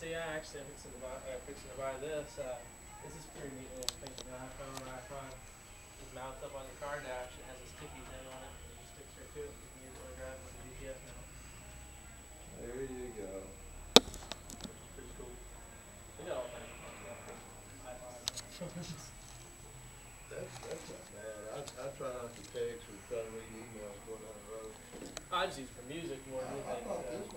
See, I actually am fixing to buy this. This is pretty neat little thing. You know, iPhone. It mounts up on the car dash. It has a sticky thing on it. And it just sticks right to it. You can use it while driving with the GPS now. There you go. Which is pretty cool. We got all kinds of fun stuff. iPods. That's not bad. I try not to text or try to read emails going down the road. I just use it for music more than I thought this anything.